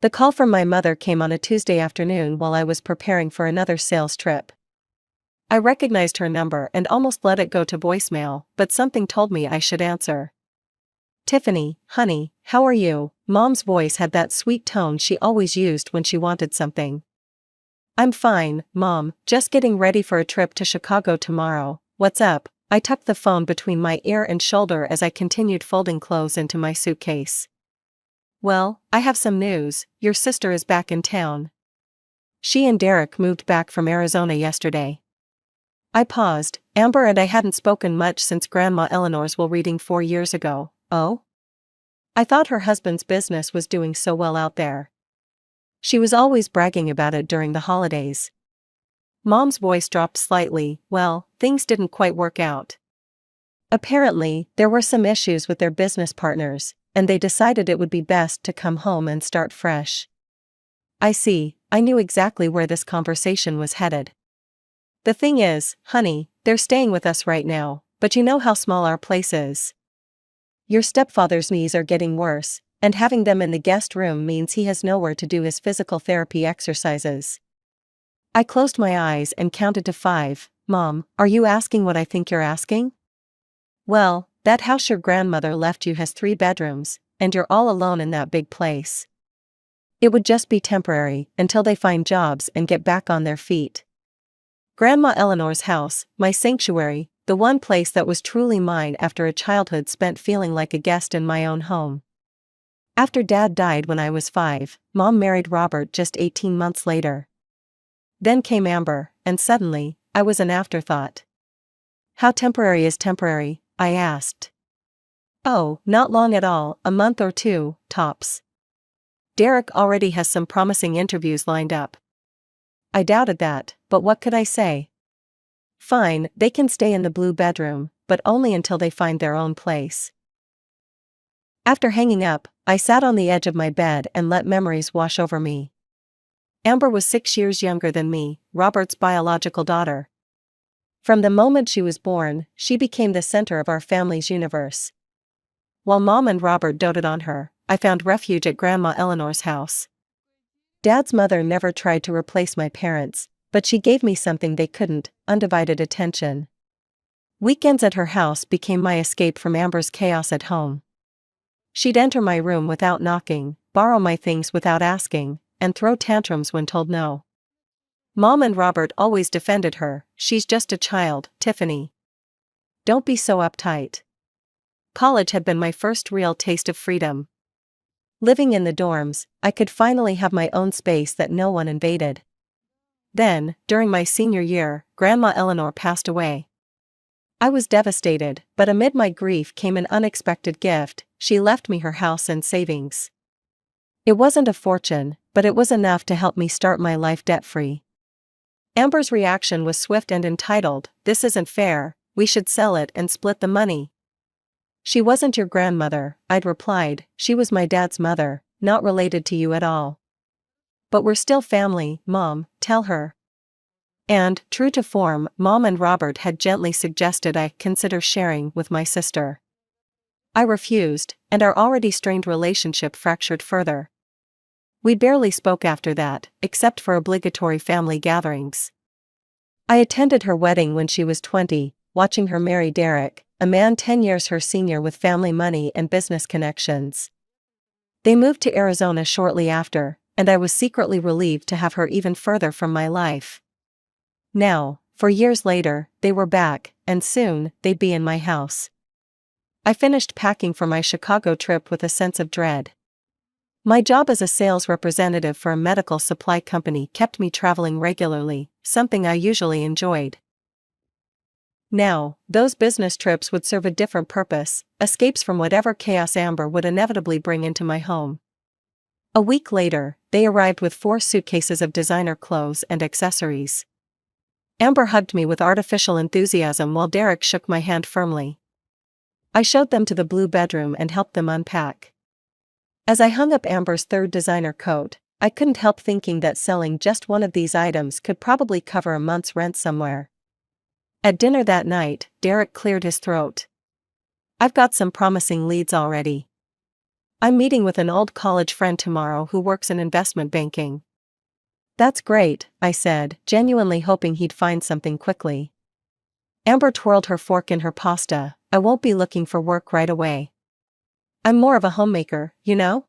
The call from my mother came on a Tuesday afternoon while I was preparing for another sales trip. I recognized her number and almost let it go to voicemail, but something told me I should answer. "Tiffany, honey, how are you?" Mom's voice had that sweet tone she always used when she wanted something. "I'm fine, Mom, just getting ready for a trip to Chicago tomorrow. What's up?" I tucked the phone between my ear and shoulder as I continued folding clothes into my suitcase. "Well, I have some news. Your sister is back in town. She and Derek moved back from Arizona yesterday." I paused. Amber and I hadn't spoken much since Grandma Eleanor's will reading 4 years ago. "Oh?" I thought her husband's business was doing so well out there. She was always bragging about it during the holidays. Mom's voice dropped slightly. "Well, things didn't quite work out. Apparently, there were some issues with their business partners, and they decided it would be best to come home and start fresh." "I see." I knew exactly where this conversation was headed. "The thing is, honey, they're staying with us right now, but you know how small our place is. Your stepfather's knees are getting worse, and having them in the guest room means he has nowhere to do his physical therapy exercises." I closed my eyes and counted to 5. "Mom, are you asking what I think you're asking?" "Well, that house your grandmother left you has 3 bedrooms, and you're all alone in that big place. It would just be temporary, until they find jobs and get back on their feet. Grandma Eleanor's house, my sanctuary, the one place that was truly mine after a childhood spent feeling like a guest in my own home. After Dad died when I was 5, Mom married Robert just 18 months later. Then came Amber, and suddenly, I was an afterthought." "How temporary is temporary?" I asked. "Oh, not long at all, a month or 2, tops. Derek already has some promising interviews lined up." I doubted that, but what could I say? "Fine, they can stay in the blue bedroom, but only until they find their own place." After hanging up, I sat on the edge of my bed and let memories wash over me. Amber was 6 years younger than me, Robert's biological daughter. From the moment she was born, she became the center of our family's universe. While Mom and Robert doted on her, I found refuge at Grandma Eleanor's house. Dad's mother never tried to replace my parents, but she gave me something they couldn't: undivided attention. Weekends at her house became my escape from Amber's chaos at home. She'd enter my room without knocking, borrow my things without asking, and throw tantrums when told no. Mom and Robert always defended her. "She's just a child, Tiffany. Don't be so uptight." College had been my first real taste of freedom. Living in the dorms, I could finally have my own space that no one invaded. Then, during my senior year, Grandma Eleanor passed away. I was devastated, but amid my grief came an unexpected gift. She left me her house and savings. It wasn't a fortune, but it was enough to help me start my life debt-free. Amber's reaction was swift and entitled, "This isn't fair, we should sell it and split the money." "She wasn't your grandmother," I'd replied. "She was my dad's mother, not related to you at all." "But we're still family, Mom, tell her." And, true to form, Mom and Robert had gently suggested I consider sharing with my sister. I refused, and our already strained relationship fractured further. We barely spoke after that, except for obligatory family gatherings. I attended her wedding when she was 20, watching her marry Derek, a man 10 years her senior with family money and business connections. They moved to Arizona shortly after, and I was secretly relieved to have her even further from my life. Now, for years later, they were back, and soon, they'd be in my house. I finished packing for my Chicago trip with a sense of dread. My job as a sales representative for a medical supply company kept me traveling regularly, something I usually enjoyed. Now, those business trips would serve a different purpose: escapes from whatever chaos Amber would inevitably bring into my home. A week later, they arrived with 4 suitcases of designer clothes and accessories. Amber hugged me with artificial enthusiasm while Derek shook my hand firmly. I showed them to the blue bedroom and helped them unpack. As I hung up Amber's 3rd designer coat, I couldn't help thinking that selling just one of these items could probably cover a month's rent somewhere. At dinner that night, Derek cleared his throat. "I've got some promising leads already." I'm meeting with an old college friend tomorrow who works in investment banking. That's great, I said, genuinely hoping he'd find something quickly. Amber twirled her fork in her pasta. I won't be looking for work right away. I'm more of a homemaker, you know?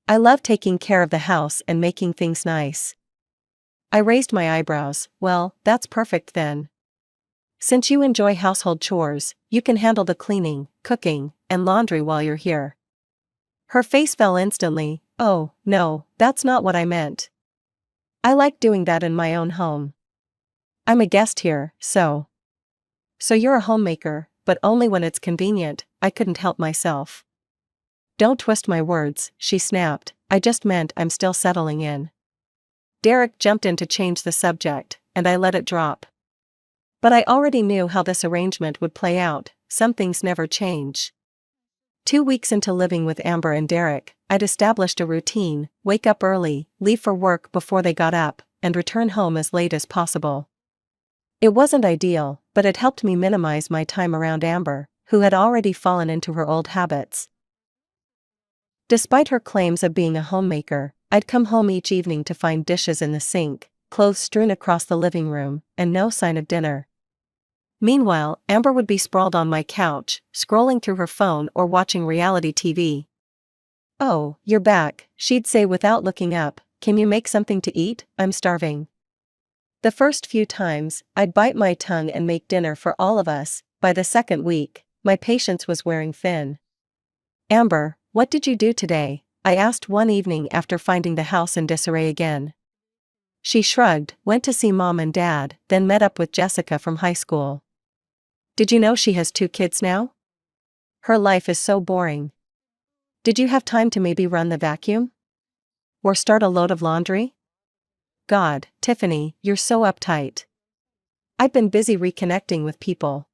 I love taking care of the house and making things nice. I raised my eyebrows. Well, that's perfect then. Since you enjoy household chores, you can handle the cleaning, cooking, and laundry while you're here. Her face fell instantly. Oh, no, that's not what I meant. I like doing that in my own home. I'm a guest here, so. So you're a homemaker, but only when it's convenient. I couldn't help myself. Don't twist my words, she snapped. I just meant I'm still settling in. Derek jumped in to change the subject, and I let it drop. But I already knew how this arrangement would play out. Some things never change. 2 weeks into living with Amber and Derek, I'd established a routine: wake up early, leave for work before they got up, and return home as late as possible. It wasn't ideal, but it helped me minimize my time around Amber, who had already fallen into her old habits. Despite her claims of being a homemaker, I'd come home each evening to find dishes in the sink, clothes strewn across the living room, and no sign of dinner. Meanwhile, Amber would be sprawled on my couch, scrolling through her phone or watching reality TV. "Oh, you're back," she'd say without looking up. "Can you make something to eat? I'm starving." The first few times, I'd bite my tongue and make dinner for all of us. By the second week, my patience was wearing thin. "Amber, what did you do today?" I asked one evening after finding the house in disarray again. She shrugged, went to see Mom and Dad, then met up with Jessica from high school. "Did you know she has 2 kids now? Her life is so boring." "Did you have time to maybe run the vacuum? Or start a load of laundry?" "God, Tiffany, you're so uptight." "I've been busy reconnecting with people."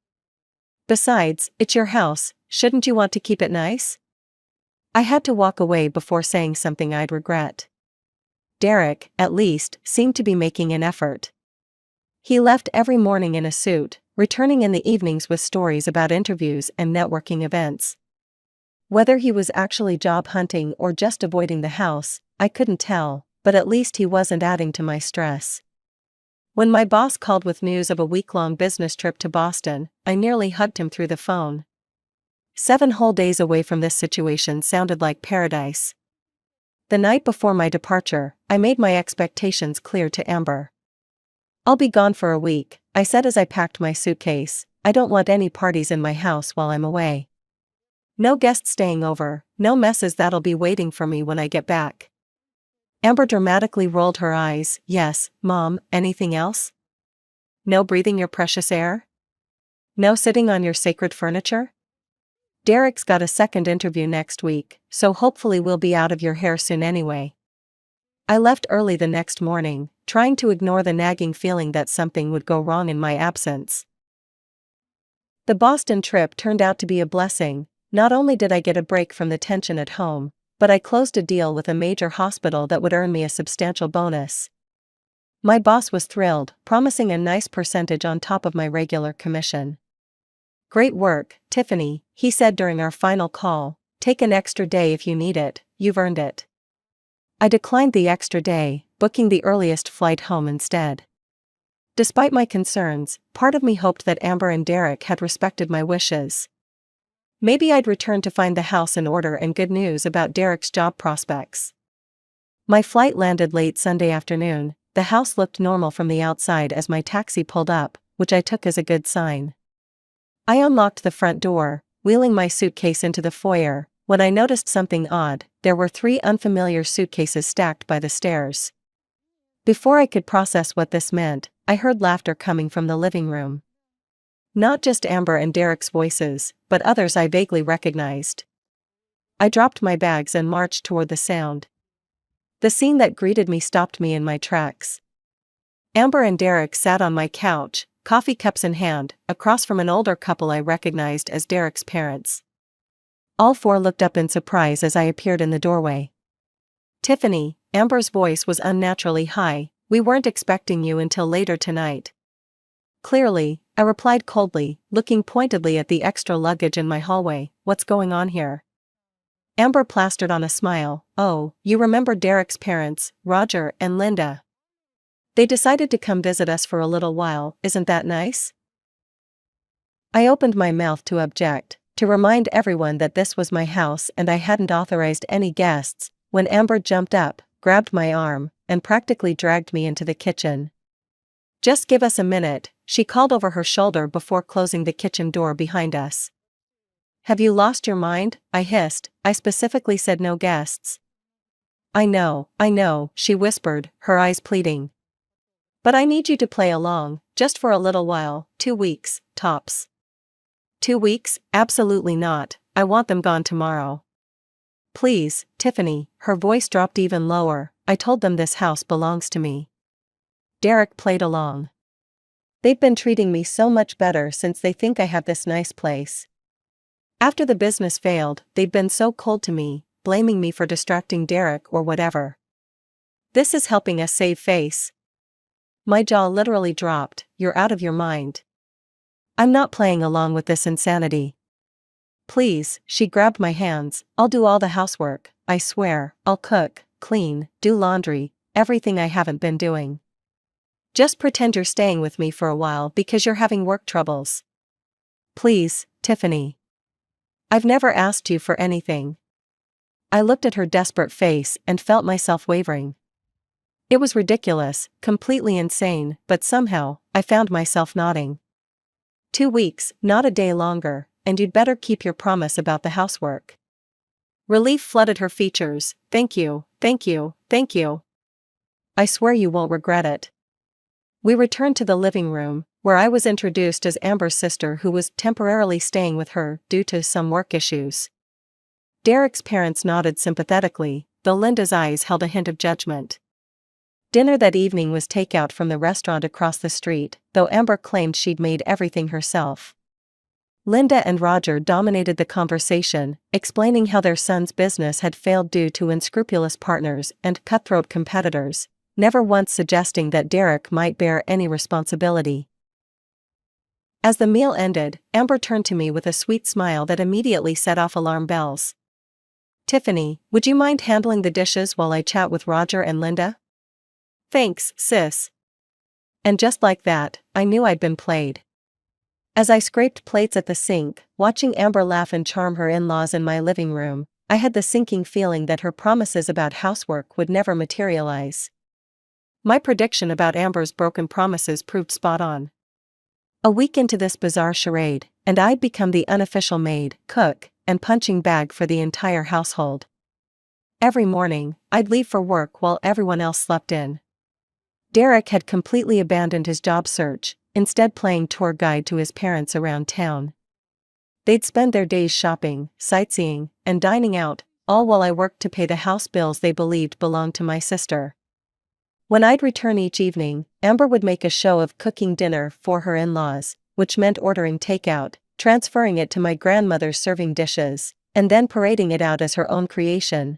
"Besides, it's your house, shouldn't you want to keep it nice?" I had to walk away before saying something I'd regret. Derek, at least, seemed to be making an effort. He left every morning in a suit, returning in the evenings with stories about interviews and networking events. Whether he was actually job hunting or just avoiding the house, I couldn't tell, but at least he wasn't adding to my stress. When my boss called with news of a week-long business trip to Boston, I nearly hugged him through the phone. 7 whole days away from this situation sounded like paradise. The night before my departure, I made my expectations clear to Amber. "I'll be gone for a week," I said as I packed my suitcase. "I don't want any parties in my house while I'm away. No guests staying over, no messes that'll be waiting for me when I get back." Amber dramatically rolled her eyes. "Yes, Mom, anything else? No breathing your precious air? No sitting on your sacred furniture? Derek's got a second interview next week, so hopefully we'll be out of your hair soon anyway." I left early the next morning, trying to ignore the nagging feeling that something would go wrong in my absence. The Boston trip turned out to be a blessing. Not only did I get a break from the tension at home, but I closed a deal with a major hospital that would earn me a substantial bonus. My boss was thrilled, promising a nice percentage on top of my regular commission. "Great work, Tiffany," he said during our final call. "Take an extra day if you need it, you've earned it." I declined the extra day, booking the earliest flight home instead. Despite my concerns, part of me hoped that Amber and Derek had respected my wishes. Maybe I'd return to find the house in order and good news about Derek's job prospects. My flight landed late Sunday afternoon. The house looked normal from the outside as my taxi pulled up, which I took as a good sign. I unlocked the front door, wheeling my suitcase into the foyer, when I noticed something odd. There were 3 unfamiliar suitcases stacked by the stairs. Before I could process what this meant, I heard laughter coming from the living room. Not just Amber and Derek's voices, but others I vaguely recognized. I dropped my bags and marched toward the sound. The scene that greeted me stopped me in my tracks. Amber and Derek sat on my couch, coffee cups in hand, across from an older couple I recognized as Derek's parents. All 4 looked up in surprise as I appeared in the doorway. "Tiffany," Amber's voice was unnaturally high, "we weren't expecting you until later tonight." "Clearly," I replied coldly, looking pointedly at the extra luggage in my hallway. "What's going on here?" Amber plastered on a smile. Oh, you remember Derek's parents, Roger and Linda. They decided to come visit us for a little while, isn't that nice? I opened my mouth to object, to remind everyone that this was my house and I hadn't authorized any guests, when Amber jumped up, grabbed my arm, and practically dragged me into the kitchen. Just give us a minute, she called over her shoulder before closing the kitchen door behind us. Have you lost your mind? I hissed. I specifically said no guests. I know, she whispered, her eyes pleading. But I need you to play along, just for a little while, 2 weeks, tops. 2 weeks? Absolutely not, I want them gone tomorrow. Please, Tiffany, her voice dropped even lower, I told them this house belongs to me. Derek played along. They've been treating me so much better since they think I have this nice place. After the business failed, they'd been so cold to me, blaming me for distracting Derek or whatever. This is helping us save face. My jaw literally dropped. You're out of your mind. I'm not playing along with this insanity. Please, she grabbed my hands, I'll do all the housework, I swear, I'll cook, clean, do laundry, everything I haven't been doing. Just pretend you're staying with me for a while because you're having work troubles. Please, Tiffany. I've never asked you for anything. I looked at her desperate face and felt myself wavering. It was ridiculous, completely insane, but somehow, I found myself nodding. 2 weeks, not a day longer, and you'd better keep your promise about the housework. Relief flooded her features. Thank you, thank you, thank you. I swear you won't regret it. We returned to the living room, where I was introduced as Amber's sister who was temporarily staying with her due to some work issues. Derek's parents nodded sympathetically, though Linda's eyes held a hint of judgment. Dinner that evening was takeout from the restaurant across the street, though Amber claimed she'd made everything herself. Linda and Roger dominated the conversation, explaining how their son's business had failed due to unscrupulous partners and cutthroat competitors, never once suggesting that Derek might bear any responsibility. As the meal ended, Amber turned to me with a sweet smile that immediately set off alarm bells. Tiffany, would you mind handling the dishes while I chat with Roger and Linda? Thanks, sis. And just like that, I knew I'd been played. As I scraped plates at the sink, watching Amber laugh and charm her in-laws in my living room, I had the sinking feeling that her promises about housework would never materialize. My prediction about Amber's broken promises proved spot on. A week into this bizarre charade, and I'd become the unofficial maid, cook, and punching bag for the entire household. Every morning, I'd leave for work while everyone else slept in. Derek had completely abandoned his job search, instead playing tour guide to his parents around town. They'd spend their days shopping, sightseeing, and dining out, all while I worked to pay the house bills they believed belonged to my sister. When I'd return each evening, Amber would make a show of cooking dinner for her in-laws, which meant ordering takeout, transferring it to my grandmother's serving dishes, and then parading it out as her own creation.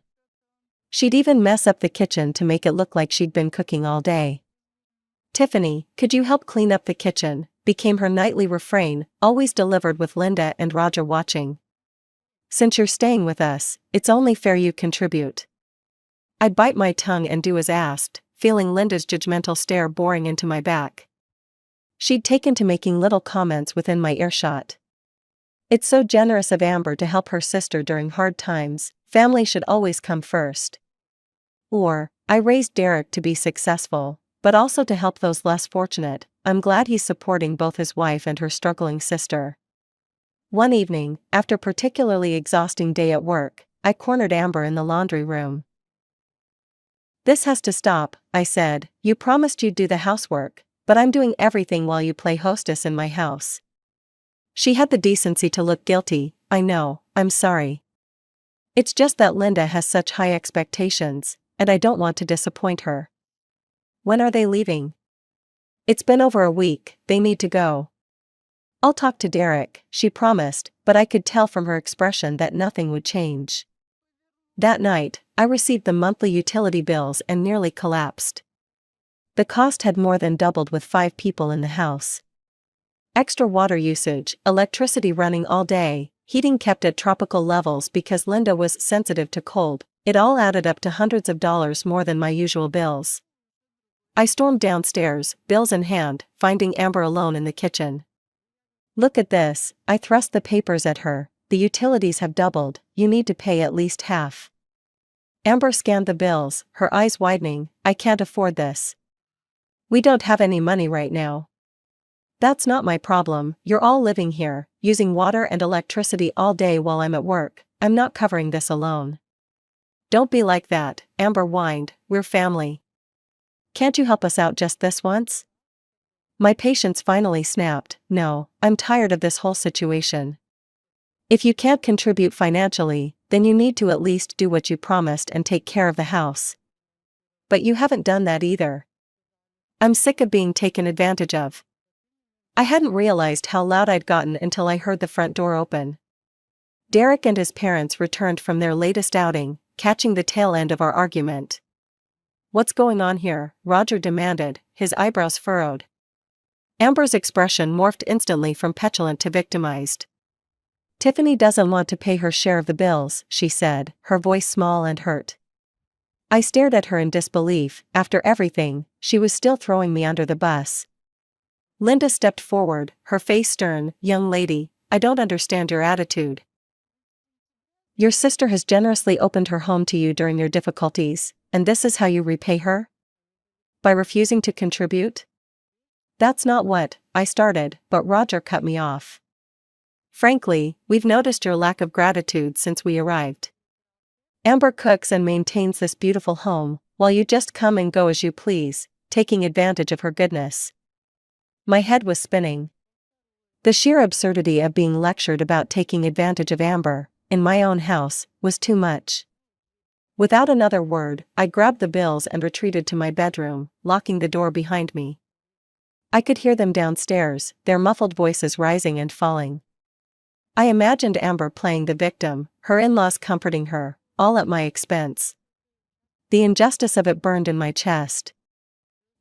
She'd even mess up the kitchen to make it look like she'd been cooking all day. Tiffany, could you help clean up the kitchen? Became her nightly refrain, always delivered with Linda and Roger watching. Since you're staying with us, it's only fair you contribute. I'd bite my tongue and do as asked, feeling Linda's judgmental stare boring into my back. She'd taken to making little comments within my earshot. It's so generous of Amber to help her sister during hard times, family should always come first. Or, I raised Derek to be successful, but also to help those less fortunate. I'm glad he's supporting both his wife and her struggling sister. One evening, after a particularly exhausting day at work, I cornered Amber in the laundry room. This has to stop, I said. You promised you'd do the housework, but I'm doing everything while you play hostess in my house. She had the decency to look guilty. I know, I'm sorry. It's just that Linda has such high expectations, and I don't want to disappoint her. When are they leaving? It's been over a week, they need to go. I'll talk to Derek, she promised, but I could tell from her expression that nothing would change. That night, I received the monthly utility bills and nearly collapsed. The cost had more than doubled with 5 people in the house. Extra water usage, electricity running all day, heating kept at tropical levels because Linda was sensitive to cold. It all added up to hundreds of dollars more than my usual bills. I stormed downstairs, bills in hand, finding Amber alone in the kitchen. "Look at this," I thrust the papers at her. "The utilities have doubled, you need to pay at least half." Amber scanned the bills, her eyes widening. "I can't afford this. We don't have any money right now." "That's not my problem, you're all living here, using water and electricity all day while I'm at work. I'm not covering this alone." "Don't be like that," Amber whined, "we're family. Can't you help us out just this once?" My patience finally snapped. "No, I'm tired of this whole situation. If you can't contribute financially, then you need to at least do what you promised and take care of the house. But you haven't done that either. I'm sick of being taken advantage of." I hadn't realized how loud I'd gotten until I heard the front door open. Derek and his parents returned from their latest outing, catching the tail end of our argument. "What's going on here?" Roger demanded, his eyebrows furrowed. Amber's expression morphed instantly from petulant to victimized. "Tiffany doesn't want to pay her share of the bills," she said, her voice small and hurt. I stared at her in disbelief. After everything, she was still throwing me under the bus. Linda stepped forward, her face stern. "Young lady, I don't understand your attitude. Your sister has generously opened her home to you during your difficulties, and this is how you repay her? By refusing to contribute?" "That's not what," I started, but Roger cut me off. "Frankly, we've noticed your lack of gratitude since we arrived. Amber cooks and maintains this beautiful home, while you just come and go as you please, taking advantage of her goodness." My head was spinning. The sheer absurdity of being lectured about taking advantage of Amber, in my own house, was too much. Without another word, I grabbed the bills and retreated to my bedroom, locking the door behind me. I could hear them downstairs, their muffled voices rising and falling. I imagined Amber playing the victim, her in-laws comforting her, all at my expense. The injustice of it burned in my chest.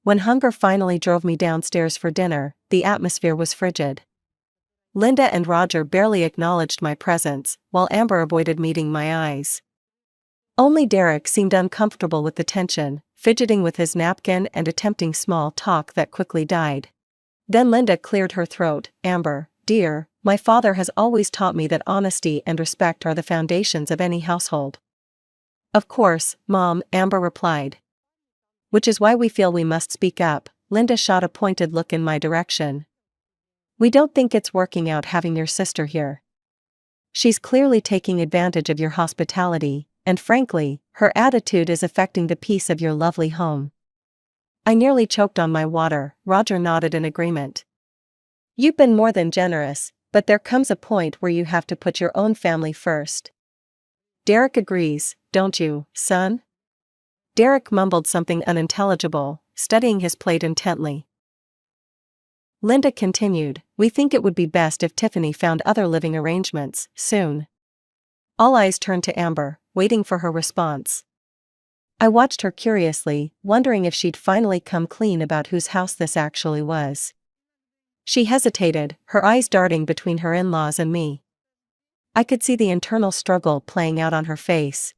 When hunger finally drove me downstairs for dinner, the atmosphere was frigid. Linda and Roger barely acknowledged my presence, while Amber avoided meeting my eyes. Only Derek seemed uncomfortable with the tension, fidgeting with his napkin and attempting small talk that quickly died. Then Linda cleared her throat. "Amber, dear, my father has always taught me that honesty and respect are the foundations of any household." "Of course, Mom," Amber replied. "Which is why we feel we must speak up." Linda shot a pointed look in my direction. "We don't think it's working out having your sister here. She's clearly taking advantage of your hospitality, and frankly, her attitude is affecting the peace of your lovely home." I nearly choked on my water. Roger nodded in agreement. "You've been more than generous, but there comes a point where you have to put your own family first." "Derek agrees, don't you, son?" Derek mumbled something unintelligible, studying his plate intently. Linda continued, "We think it would be best if Tiffany found other living arrangements, soon." All eyes turned to Amber, waiting for her response. I watched her curiously, wondering if she'd finally come clean about whose house this actually was. She hesitated, her eyes darting between her in-laws and me. I could see the internal struggle playing out on her face.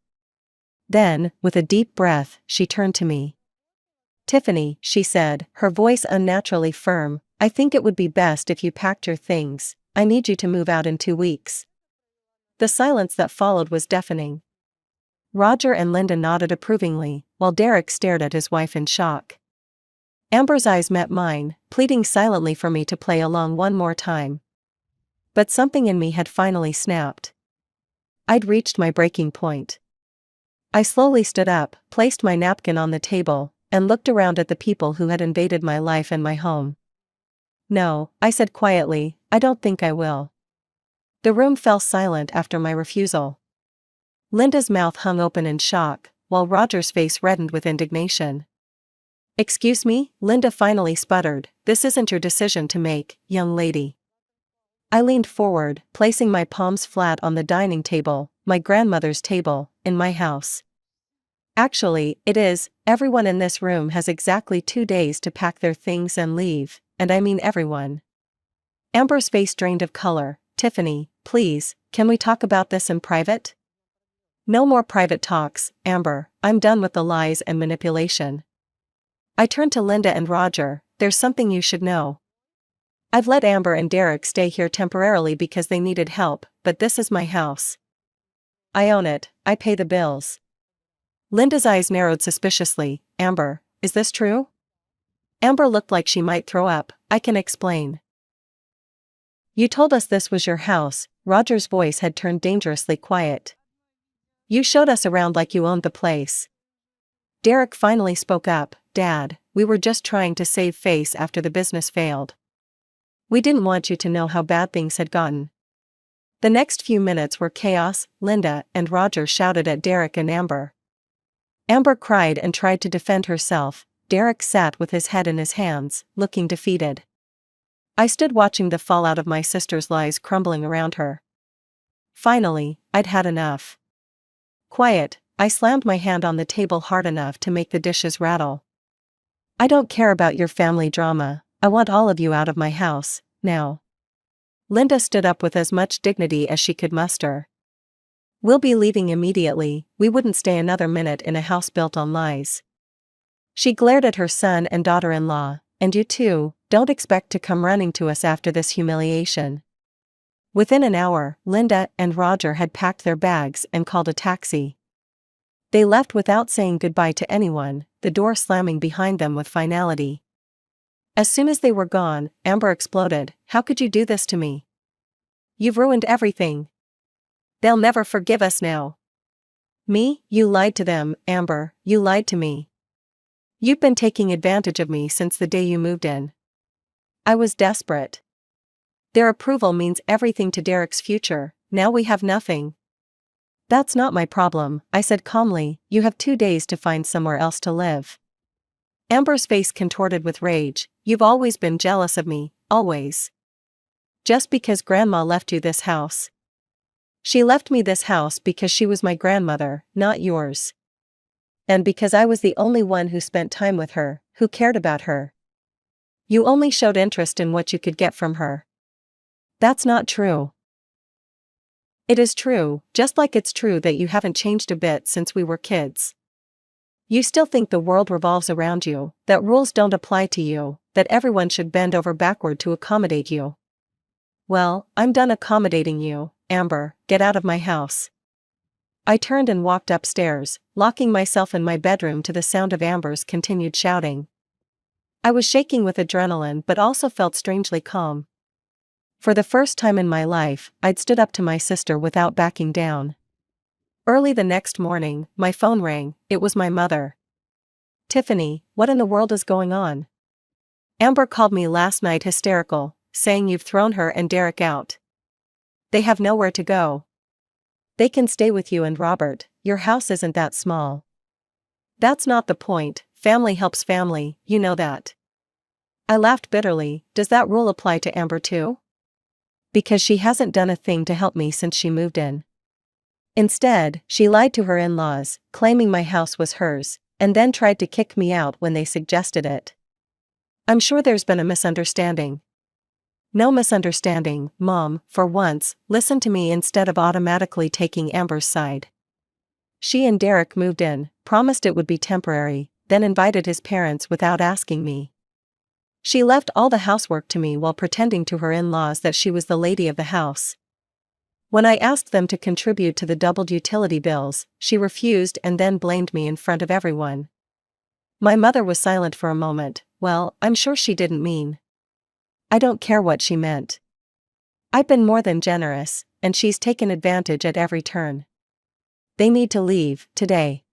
Then, with a deep breath, she turned to me. "Tiffany," she said, her voice unnaturally firm, "I think it would be best if you packed your things. I need you to move out in 2 weeks." The silence that followed was deafening. Roger and Linda nodded approvingly, while Derek stared at his wife in shock. Amber's eyes met mine, pleading silently for me to play along one more time. But something in me had finally snapped. I'd reached my breaking point. I slowly stood up, placed my napkin on the table, and looked around at the people who had invaded my life and my home. "No," I said quietly, "I don't think I will." The room fell silent after my refusal. Linda's mouth hung open in shock, while Roger's face reddened with indignation. "Excuse me," Linda finally sputtered, "this isn't your decision to make, young lady." I leaned forward, placing my palms flat on the dining table, my grandmother's table, in my house. "Actually, it is. Everyone in this room has exactly 2 days to pack their things and leave, and I mean everyone." Amber's face drained of color. "Tiffany, please, Can we talk about this in private? No more private talks, Amber, I'm done with the lies and manipulation. I turned to Linda and Roger. There's something you should know. I've let Amber and Derek stay here temporarily because they needed help, but this is my house. I own it, I pay the bills. Linda's eyes narrowed suspiciously. Amber, is this true? Amber looked like she might throw up. I can explain. You told us this was your house. Roger's voice had turned dangerously quiet. You showed us around like you owned the place. Derek finally spoke up. Dad, we were just trying to save face after the business failed. We didn't want you to know how bad things had gotten. The next few minutes were chaos. Linda and Roger shouted at Derek and Amber. Amber cried and tried to defend herself. Derek sat with his head in his hands, looking defeated. I stood watching the fallout of my sister's lies crumbling around her. Finally, I'd had enough. Quiet, I slammed my hand on the table hard enough to make the dishes rattle. I don't care about your family drama. I want all of you out of my house, now. Linda stood up with as much dignity as she could muster. We'll be leaving immediately. We wouldn't stay another minute in a house built on lies. She glared at her son and daughter-in-law. And you too, don't expect to come running to us after this humiliation. Within an hour, Linda and Roger had packed their bags and called a taxi. They left without saying goodbye to anyone, the door slamming behind them with finality. As soon as they were gone, Amber exploded. How could you do this to me? You've ruined everything. They'll never forgive us now. Me? You lied to them, Amber, you lied to me. You've been taking advantage of me since the day you moved in. I was desperate. Their approval means everything to Derek's future. Now we have nothing. That's not my problem, I said calmly. You have 2 days to find somewhere else to live. Amber's face contorted with rage. You've always been jealous of me, always. Just because Grandma left you this house. She left me this house because she was my grandmother, not yours. And because I was the only one who spent time with her, who cared about her. You only showed interest in what you could get from her. That's not true. It is true, just like it's true that you haven't changed a bit since we were kids. You still think the world revolves around you, that rules don't apply to you, that everyone should bend over backward to accommodate you. Well, I'm done accommodating you, Amber, get out of my house. I turned and walked upstairs, locking myself in my bedroom to the sound of Amber's continued shouting. I was shaking with adrenaline but also felt strangely calm. For the first time in my life, I'd stood up to my sister without backing down. Early the next morning, my phone rang. It was my mother. Tiffany, what in the world is going on? Amber called me last night hysterical, saying you've thrown her and Derek out. They have nowhere to go. They can stay with you and Robert, your house isn't that small. That's not the point, family helps family, you know that. I laughed bitterly. Does that rule apply to Amber too? Because she hasn't done a thing to help me since she moved in. Instead, she lied to her in-laws, claiming my house was hers, and then tried to kick me out when they suggested it. I'm sure there's been a misunderstanding. No misunderstanding, Mom, for once, listen to me instead of automatically taking Amber's side. She and Derek moved in, promised it would be temporary, then invited his parents without asking me. She left all the housework to me while pretending to her in-laws that she was the lady of the house. When I asked them to contribute to the doubled utility bills, she refused and then blamed me in front of everyone. My mother was silent for a moment. Well, I'm sure she didn't mean. I don't care what she meant. I've been more than generous, and she's taken advantage at every turn. They need to leave, today.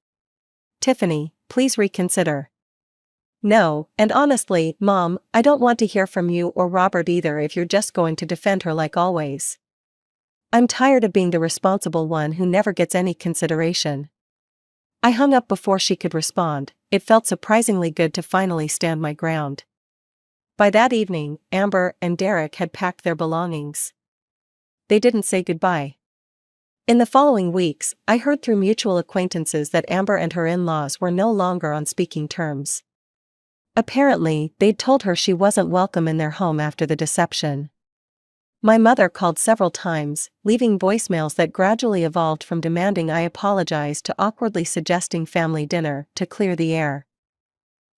Tiffany, please reconsider. No, and honestly, Mom, I don't want to hear from you or Robert either if you're just going to defend her like always. I'm tired of being the responsible one who never gets any consideration. I hung up before she could respond. It felt surprisingly good to finally stand my ground. By that evening, Amber and Derek had packed their belongings. They didn't say goodbye. In the following weeks, I heard through mutual acquaintances that Amber and her in-laws were no longer on speaking terms. Apparently, they'd told her she wasn't welcome in their home after the deception. My mother called several times, leaving voicemails that gradually evolved from demanding I apologize to awkwardly suggesting family dinner to clear the air.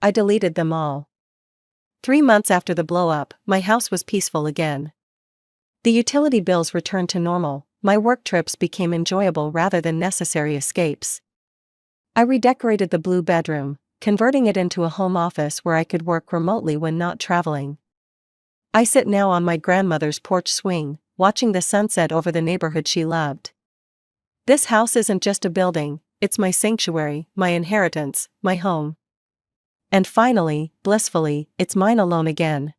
I deleted them all. 3 months after the blow-up, my house was peaceful again. The utility bills returned to normal, my work trips became enjoyable rather than necessary escapes. I redecorated the blue bedroom, converting it into a home office where I could work remotely when not traveling. I sit now on my grandmother's porch swing, watching the sunset over the neighborhood she loved. This house isn't just a building, it's my sanctuary, my inheritance, my home. And finally, blissfully, it's mine alone again.